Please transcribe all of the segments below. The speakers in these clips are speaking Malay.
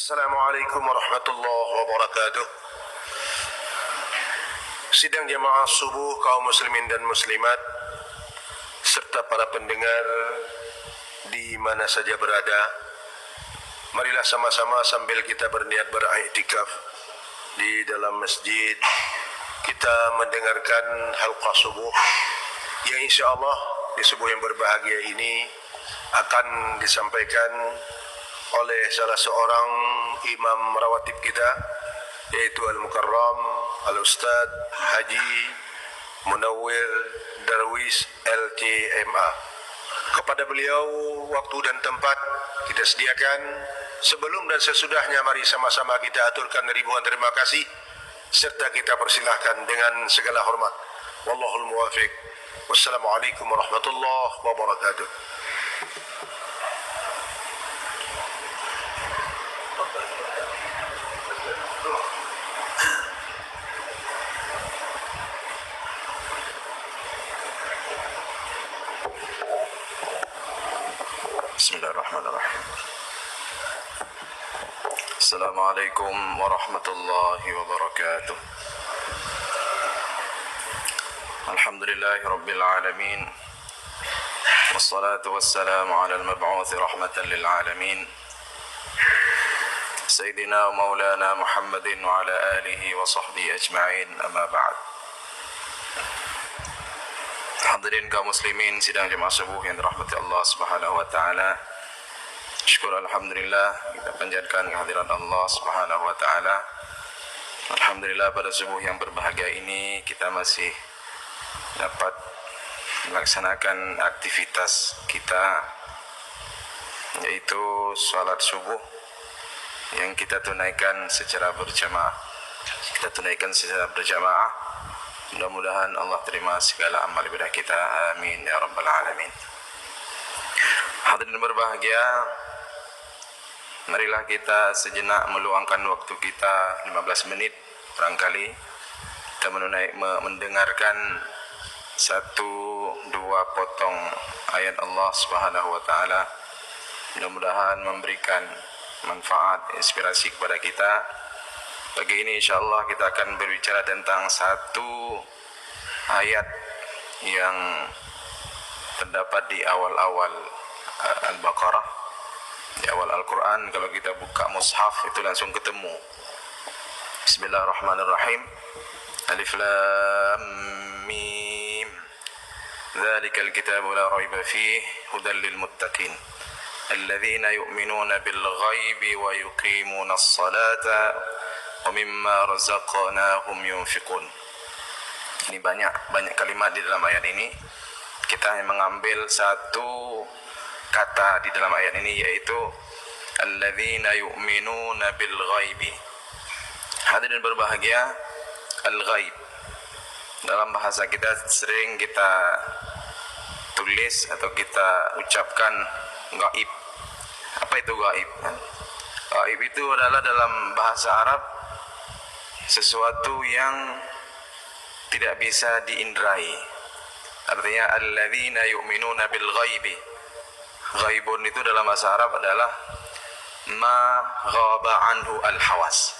Assalamualaikum warahmatullahi wabarakatuh. Sidang jamaah subuh kaum muslimin dan muslimat serta para pendengar di mana saja berada, marilah sama-sama sambil kita berniat beriktikaf di dalam masjid, kita mendengarkan halqah subuh yang insyaAllah di subuh yang berbahagia ini akan disampaikan oleh salah seorang imam rawatib kita, yaitu Al-Mukarram Al-Ustadz Haji Munawwir Darwis LCMA. Kepada beliau waktu dan tempat kita sediakan. Sebelum dan sesudahnya mari sama-sama kita aturkan ribuan terima kasih serta kita persilahkan dengan segala hormat. Wallahul muwafiq. Wassalamualaikum warahmatullahi wabarakatuh. Bismillahirrahmanirrahim. Assalamualaikum warahmatullahi wabarakatuh. Alhamdulillahi rabbil alamin. Wassalatu wassalamu ala al-mab'uth rahmatan lil alamin. Sayyidina wa maulana Muhammadin wa ala alihi wa sahbihi ajma'in. Amma ba'd. Hadirin kaum muslimin sidang jemaah subuh yang dirahmati Allah Subhanahu wa taala. Syukur alhamdulillah kita panjatkan kehadiran Allah Subhanahu wa taala. Alhamdulillah pada subuh yang berbahagia ini kita masih dapat melaksanakan aktivitas kita, yaitu salat subuh yang kita tunaikan secara berjamaah. Mudah-mudahan Allah terima segala amal ibadah kita. Amin ya rabbal alamin. Hadirin berbahagia, marilah kita sejenak meluangkan waktu kita 15 menit barangkali kita mendengarkan satu dua potong ayat Allah Subhanahu wa taala. Mudah-mudahan memberikan manfaat, inspirasi kepada kita. Pagi ini insyaAllah kita akan berbicara tentang satu ayat yang terdapat di awal-awal Al-Baqarah, di awal Al-Quran. Kalau kita buka mushaf itu langsung ketemu. Bismillahirrahmanirrahim. Alif Lam Mim. Dzalikal kitabu la raiba fihi hudan lil muttaqin alladzina yu'minuna bil ghaibi wa yuqimuna as-salata wa mimma razaqnahum yunfiqun. Ini banyak kalimat di dalam ayat ini. Kita hanya mengambil satu kata di dalam ayat ini, yaitu alladzina yu'minuna bil ghaibi. Hadirin berbahagia, al-ghaib dalam bahasa kita sering kita tulis atau kita ucapkan gaib. Apa itu gaib? Gaib itu adalah dalam bahasa Arab sesuatu yang tidak bisa diindrai. Artinya alladzina yu'minuna bil ghaibi. Ghaibun itu dalam bahasa Arab adalah ma ghaba anhu al hawas.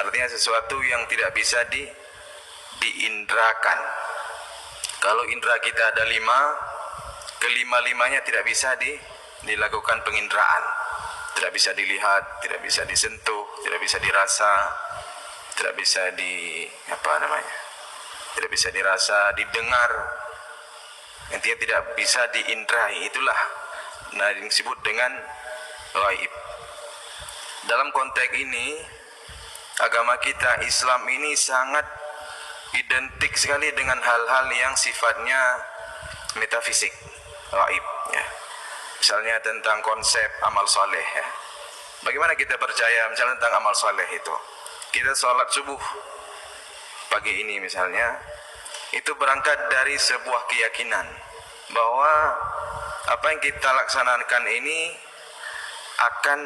Artinya sesuatu yang tidak bisa diindrakan. Kalau indra kita ada 5, kelima-limanya tidak bisa dilakukan penginderaan. Tidak bisa dilihat, tidak bisa disentuh, tidak bisa dirasa, tidak bisa tidak bisa dirasa, didengar, intinya tidak bisa diindrai. Itulah yang disebut dengan ghaib. Dalam konteks ini, agama kita Islam ini sangat identik sekali dengan hal-hal yang sifatnya metafisik, ghaib ya. Misalnya tentang konsep amal soleh ya. Bagaimana kita percaya misalnya tentang amal soleh itu? Kita sholat subuh pagi ini misalnya, itu berangkat dari sebuah keyakinan bahwa apa yang kita laksanakan ini akan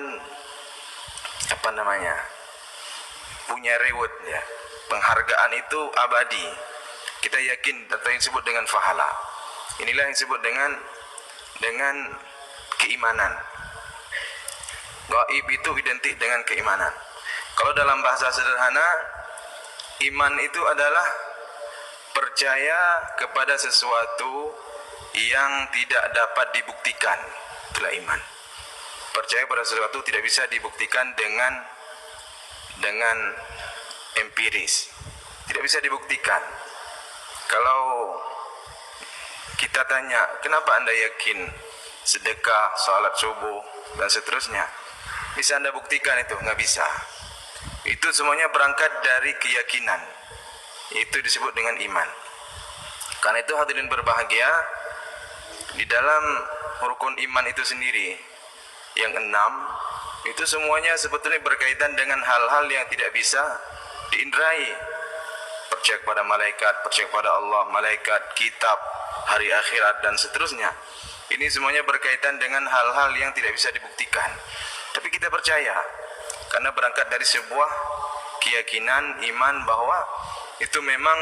punya reward ya. Penghargaan itu abadi. Kita yakin atau yang disebut dengan fahala. Inilah yang disebut dengan keimanan. Gaib itu identik dengan keimanan. Kalau dalam bahasa sederhana, iman itu adalah percaya kepada sesuatu yang tidak dapat dibuktikan. Itulah iman. Percaya pada sesuatu tidak bisa dibuktikan dengan empiris. Tidak bisa dibuktikan. Kalau kita tanya, kenapa Anda yakin sedekah, salat subuh, dan seterusnya? Bisa Anda buktikan itu? Nggak bisa. Itu semuanya berangkat dari keyakinan. Itu disebut dengan iman. Karena itu hadirin berbahagia, di dalam rukun iman itu sendiri, yang 6, itu semuanya sebetulnya berkaitan dengan hal-hal yang tidak bisa diindrai. Percaya kepada malaikat, percaya kepada Allah, malaikat, kitab, hari akhirat, dan seterusnya. Ini semuanya berkaitan dengan hal-hal yang tidak bisa dibuktikan. Tapi kita percaya, karena berangkat dari sebuah keyakinan, iman bahwa itu memang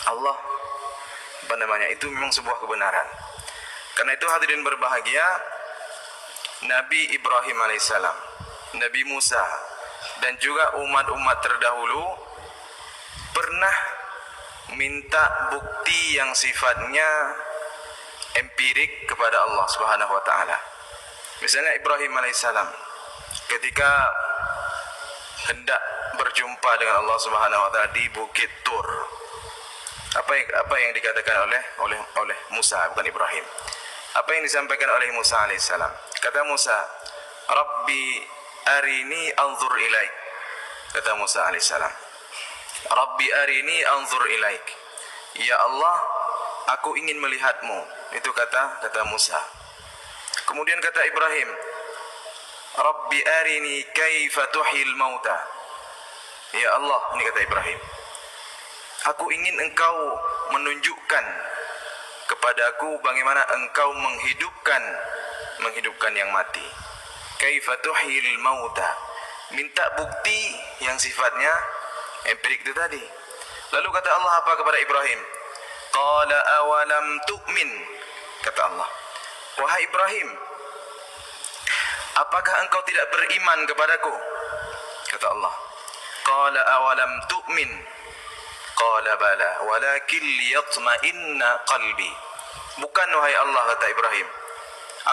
Allah, itu memang sebuah kebenaran. Karena itu hadirin berbahagia, Nabi Ibrahim alaihissalam, Nabi Musa, dan juga umat-umat terdahulu pernah minta bukti yang sifatnya empirik kepada Allah Subhanahu wa taala. Misalnya Ibrahim alaihissalam ketika hendak berjumpa dengan Allah Subhanahu wa taala di Bukit Tur. Apa yang dikatakan oleh Musa, bukan Ibrahim. Apa yang disampaikan oleh Musa alaihissalam? Kata Musa, "Rabbi arini anzur ilaik." Kata Musa alaihissalam, "Rabbi arini anzur ilaik." Ya Allah, aku ingin melihatmu. Itu kata Musa. Kemudian kata Ibrahim, "Rabbi arini kaifa tuhyil mauta." Ya Allah, ini kata Ibrahim, aku ingin engkau menunjukkan kepadaku bagaimana engkau menghidupkan yang mati. Kaifa tuhyil mauta. Minta bukti yang sifatnya empirik itu tadi. Lalu kata Allah apa kepada Ibrahim? Qala awalam tu'min. Kata Allah, wahai Ibrahim, apakah engkau tidak beriman kepadaku? Kata Allah, qala awalam tu'min. Qala bala walakin liyatma'inna qalbi. Bukan wahai Allah, kata Ibrahim,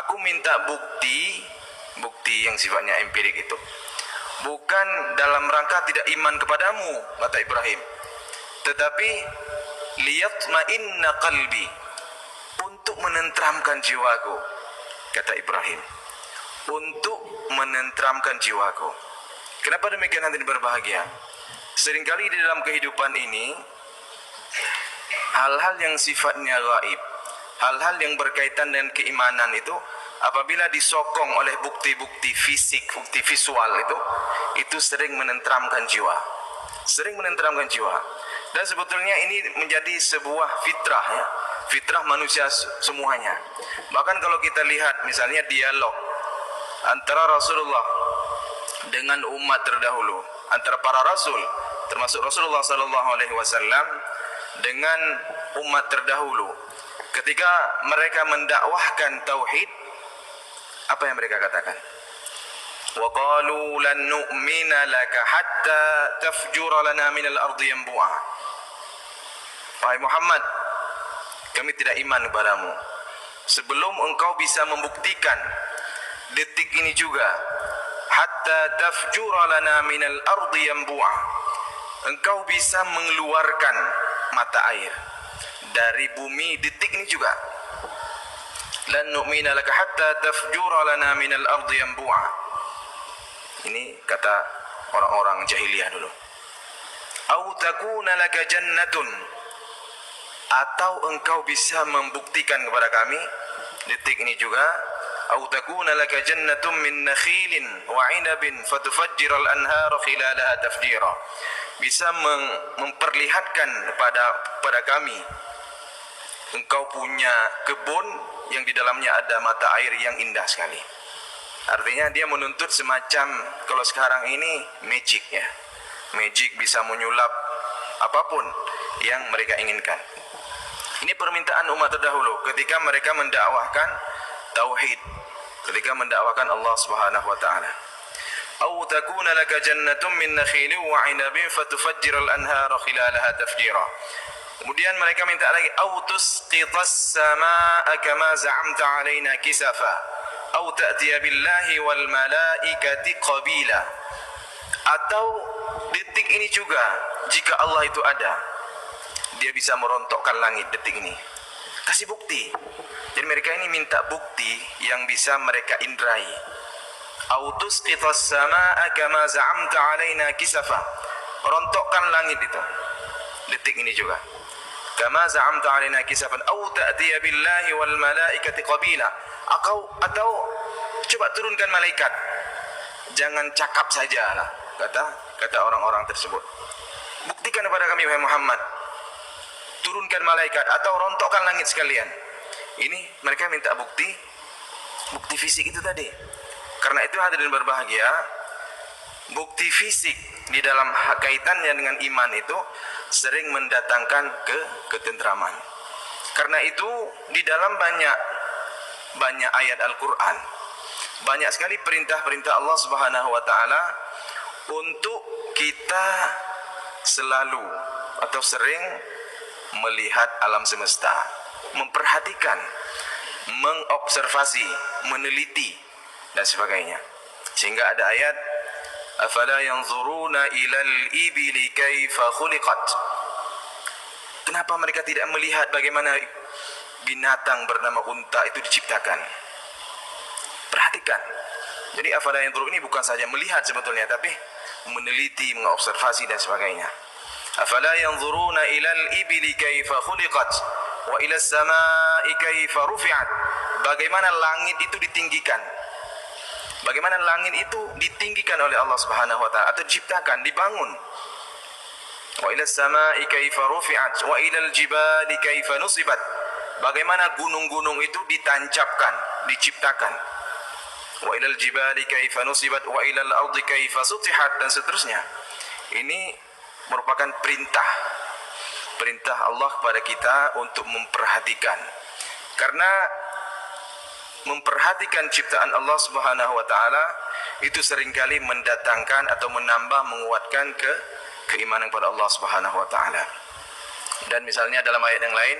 aku minta bukti yang sifatnya empirik itu, bukan dalam rangka tidak iman kepadamu, kata Ibrahim, tetapi liyatma'inna qalbi, untuk menenteramkan jiwaku. Kata Ibrahim, untuk menenteramkan jiwaku. Kenapa demikian hadirin berbahagia? Seringkali di dalam kehidupan ini, hal-hal yang sifatnya gaib, hal-hal yang berkaitan dengan keimanan itu, apabila disokong oleh bukti-bukti fisik, bukti visual itu sering menenteramkan jiwa. Sering menenteramkan jiwa. Dan sebetulnya ini menjadi sebuah fitrah, ya, fitrah manusia semuanya. Bahkan kalau kita lihat misalnya dialog antara Rasulullah dengan umat terdahulu, antara para rasul, termasuk Rasulullah sallallahu alaihi wasallam dengan umat terdahulu, ketika mereka mendakwahkan tauhid, apa yang mereka katakan? Wa qalu lan nu'mina laka hatta tafjura lana minal ardi yanbu'a. Wahai Muhammad, kami tidak iman kepadamu sebelum engkau bisa membuktikan detik ini juga, hatta tafjura lana minal ardi yanbu'a, engkau bisa mengeluarkan mata air dari bumi detik ini juga. Lan nu'mina laka hatta tafjura lana minal ardi yanbu'a. Ini kata orang-orang jahiliyah dulu. Au takuna laka jannatun, atau engkau bisa membuktikan kepada kami detik ini juga, au takuna laka jannatun min nakhilin wa 'inabin fatufajjiral anhara khilalaha tafjira. Bisa memperlihatkan pada kami engkau punya kebun yang di dalamnya ada mata air yang indah sekali. Artinya dia menuntut semacam, kalau sekarang ini magic, ya, magic bisa menyulap apapun yang mereka inginkan. Ini permintaan umat terdahulu ketika mereka mendakwahkan tauhid. ketika mendakwakan Allah Subhanahu wa taala. Au takuna laka jannatun min nakhilin wa 'inabin fatufajjira al-anhara khilalaha tafjira. Kemudian mereka minta lagi, au tusqitas samaa'a kama za'amta 'alaina kisafa au ta'tiya billahi wal malaikati qabila. Atau detik ini juga, jika Allah itu ada, dia bisa merontokkan langit detik ini. Kasih bukti. Jadi mereka ini minta bukti yang bisa mereka indrai. Au tusqitas samaa'a kama za'amta 'alaina kisafa. Rontokkan langit itu detik ini juga. Kama za'amta 'alaina kisafan au ta'tiya billahi wal malaikati qabila. Atau coba turunkan malaikat. Jangan cakap sajalah, kata orang-orang tersebut. Buktikan kepada kami wahai Muhammad. Turunkan malaikat atau rontokkan langit sekalian. Ini mereka minta bukti fisik itu tadi. Karena itu hadirin berbahagia, bukti fisik di dalam kaitannya dengan iman itu sering mendatangkan ketentraman. Karena itu di dalam banyak ayat Al-Quran, banyak sekali perintah-perintah Allah Subhanahu wa taala untuk kita selalu atau sering melihat alam semesta, memperhatikan, mengobservasi, meneliti dan sebagainya. Sehingga ada ayat, afala yanzuruna ilal ibili kaifa khuliqat. Kenapa mereka tidak melihat bagaimana binatang bernama unta itu diciptakan? Perhatikan. Jadi afala yanzuru ini bukan saja melihat sebetulnya, tapi meneliti, mengobservasi dan sebagainya. Afala yanzuruna ilal ibili kaifa khuliqat wa ilas samaa'i kaifa rufi'at. Bagaimana langit itu ditinggikan? Bagaimana langit itu ditinggikan oleh Allah Subhanahu wa taala atau diciptakan, dibangun. Wa ilas samaa'i kaifa rufi'at wa ilal jibali kaifa nusibat. Bagaimana gunung-gunung itu ditancapkan, diciptakan. Wa ilal jibali kaifa nusibat wa ilal ardi kaifa sutihat dan seterusnya. Ini merupakan perintah Allah kepada kita untuk memperhatikan. Karena memperhatikan ciptaan Allah Subhanahu wa taala itu seringkali mendatangkan atau menambah, menguatkan keimanan kepada Allah Subhanahu wa taala. Dan misalnya dalam ayat yang lain,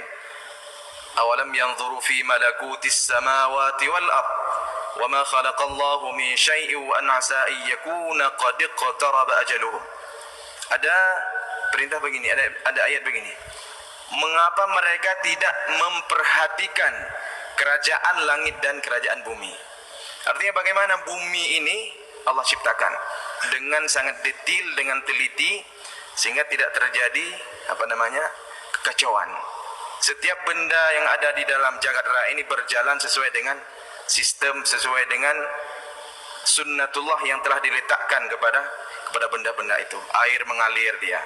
awalam yanzuru fi malakutis samawati wal ard wama khalaqallahu min syai'in wa an 'asa an yakuna qad iqtaraba ajaluhum. Ada perintah begini, ada ayat begini. Mengapa mereka tidak memperhatikan kerajaan langit dan kerajaan bumi? Artinya bagaimana bumi ini Allah ciptakan dengan sangat detail, dengan teliti, sehingga tidak terjadi kekacauan. Setiap benda yang ada di dalam jagat raya ini berjalan sesuai dengan sistem, sesuai dengan sunnatullah yang telah diletakkan kepada benda-benda itu. Air mengalir dia,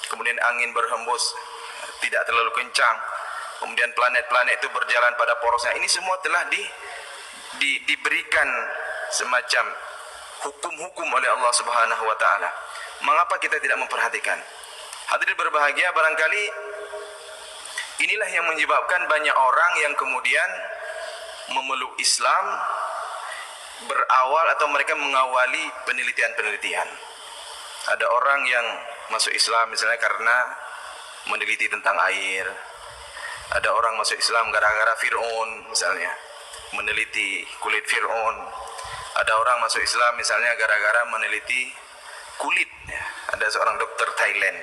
kemudian angin berhembus tidak terlalu kencang, kemudian planet-planet itu berjalan pada porosnya. Ini semua telah diberikan semacam hukum-hukum oleh Allah Subhanahu wa taala. Mengapa kita tidak memperhatikan? Hadirin berbahagia, barangkali inilah yang menyebabkan banyak orang yang kemudian memeluk Islam berawal atau mereka mengawali penelitian-penelitian. Ada orang yang masuk Islam misalnya karena meneliti tentang air. Ada orang masuk Islam gara-gara Fir'aun misalnya, meneliti kulit Fir'aun. Ada orang masuk Islam misalnya gara-gara meneliti kulit. Ada seorang dokter Thailand,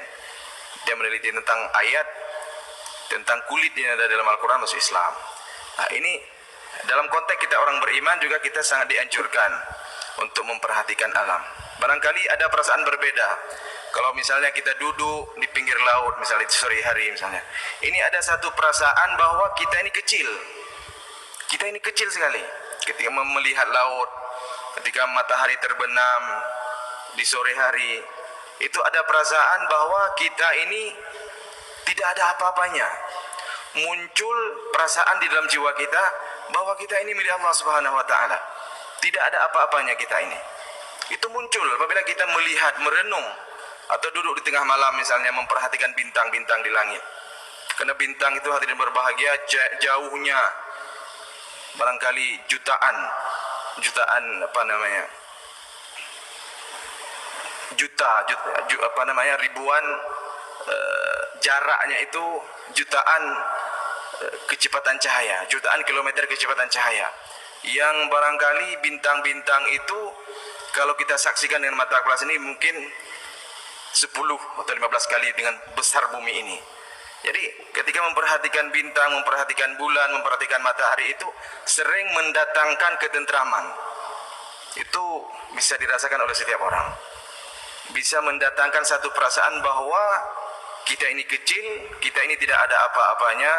dia meneliti tentang ayat tentang kulit yang ada dalam Al-Quran, masuk Islam. Nah ini dalam konteks kita orang beriman juga kita sangat dianjurkan untuk memperhatikan alam. Barangkali ada perasaan berbeda kalau misalnya kita duduk di pinggir laut, misalnya di sore hari misalnya. Ini ada satu perasaan bahwa kita ini kecil. Kita ini kecil sekali ketika melihat laut, ketika matahari terbenam di sore hari. Itu ada perasaan bahwa kita ini tidak ada apa-apanya. Muncul perasaan di dalam jiwa kita bahwa kita ini milik Allah Subhanahu wa taala. Tidak ada apa-apanya kita ini. Itu muncul apabila kita melihat, merenung atau duduk di tengah malam misalnya memperhatikan bintang-bintang di langit. Karena bintang itu hadirin berbahagia jauhnya barangkali jutaan apa namanya, ribuan, jaraknya itu jutaan kecepatan cahaya, jutaan kilometer kecepatan cahaya, yang barangkali bintang-bintang itu kalau kita saksikan dengan mata kepala sendiri mungkin 10 atau 15 kali dengan besar bumi ini. Jadi ketika memperhatikan bintang, memperhatikan bulan, memperhatikan matahari itu sering mendatangkan ketentraman. Itu bisa dirasakan oleh setiap orang. Bisa mendatangkan satu perasaan bahwa kita ini kecil, kita ini tidak ada apa-apanya,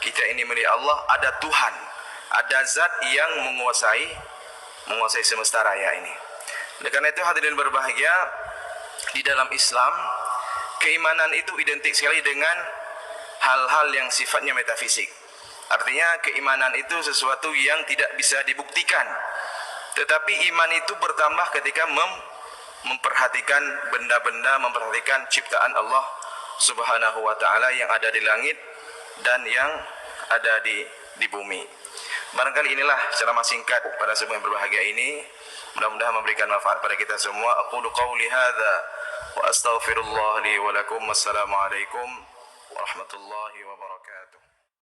kita ini milik Allah, ada Tuhan, ada zat yang menguasai semesta raya ini. Oleh karena itu hadirin berbahagia, di dalam Islam keimanan itu identik sekali dengan hal-hal yang sifatnya metafisik. Artinya keimanan itu sesuatu yang tidak bisa dibuktikan. Tetapi iman itu bertambah ketika memperhatikan benda-benda, memperhatikan ciptaan Allah Subhanahu wa taala yang ada di langit dan yang ada di bumi. Barangkali inilah ceramah singkat pada semua yang berbahagia ini. Mudah-mudahan memberikan manfaat pada kita semua. Aqulu qawli hadza wa astaghfirullah li wa lakum. Wassalamualaikum warahmatullahi wabarakatuh.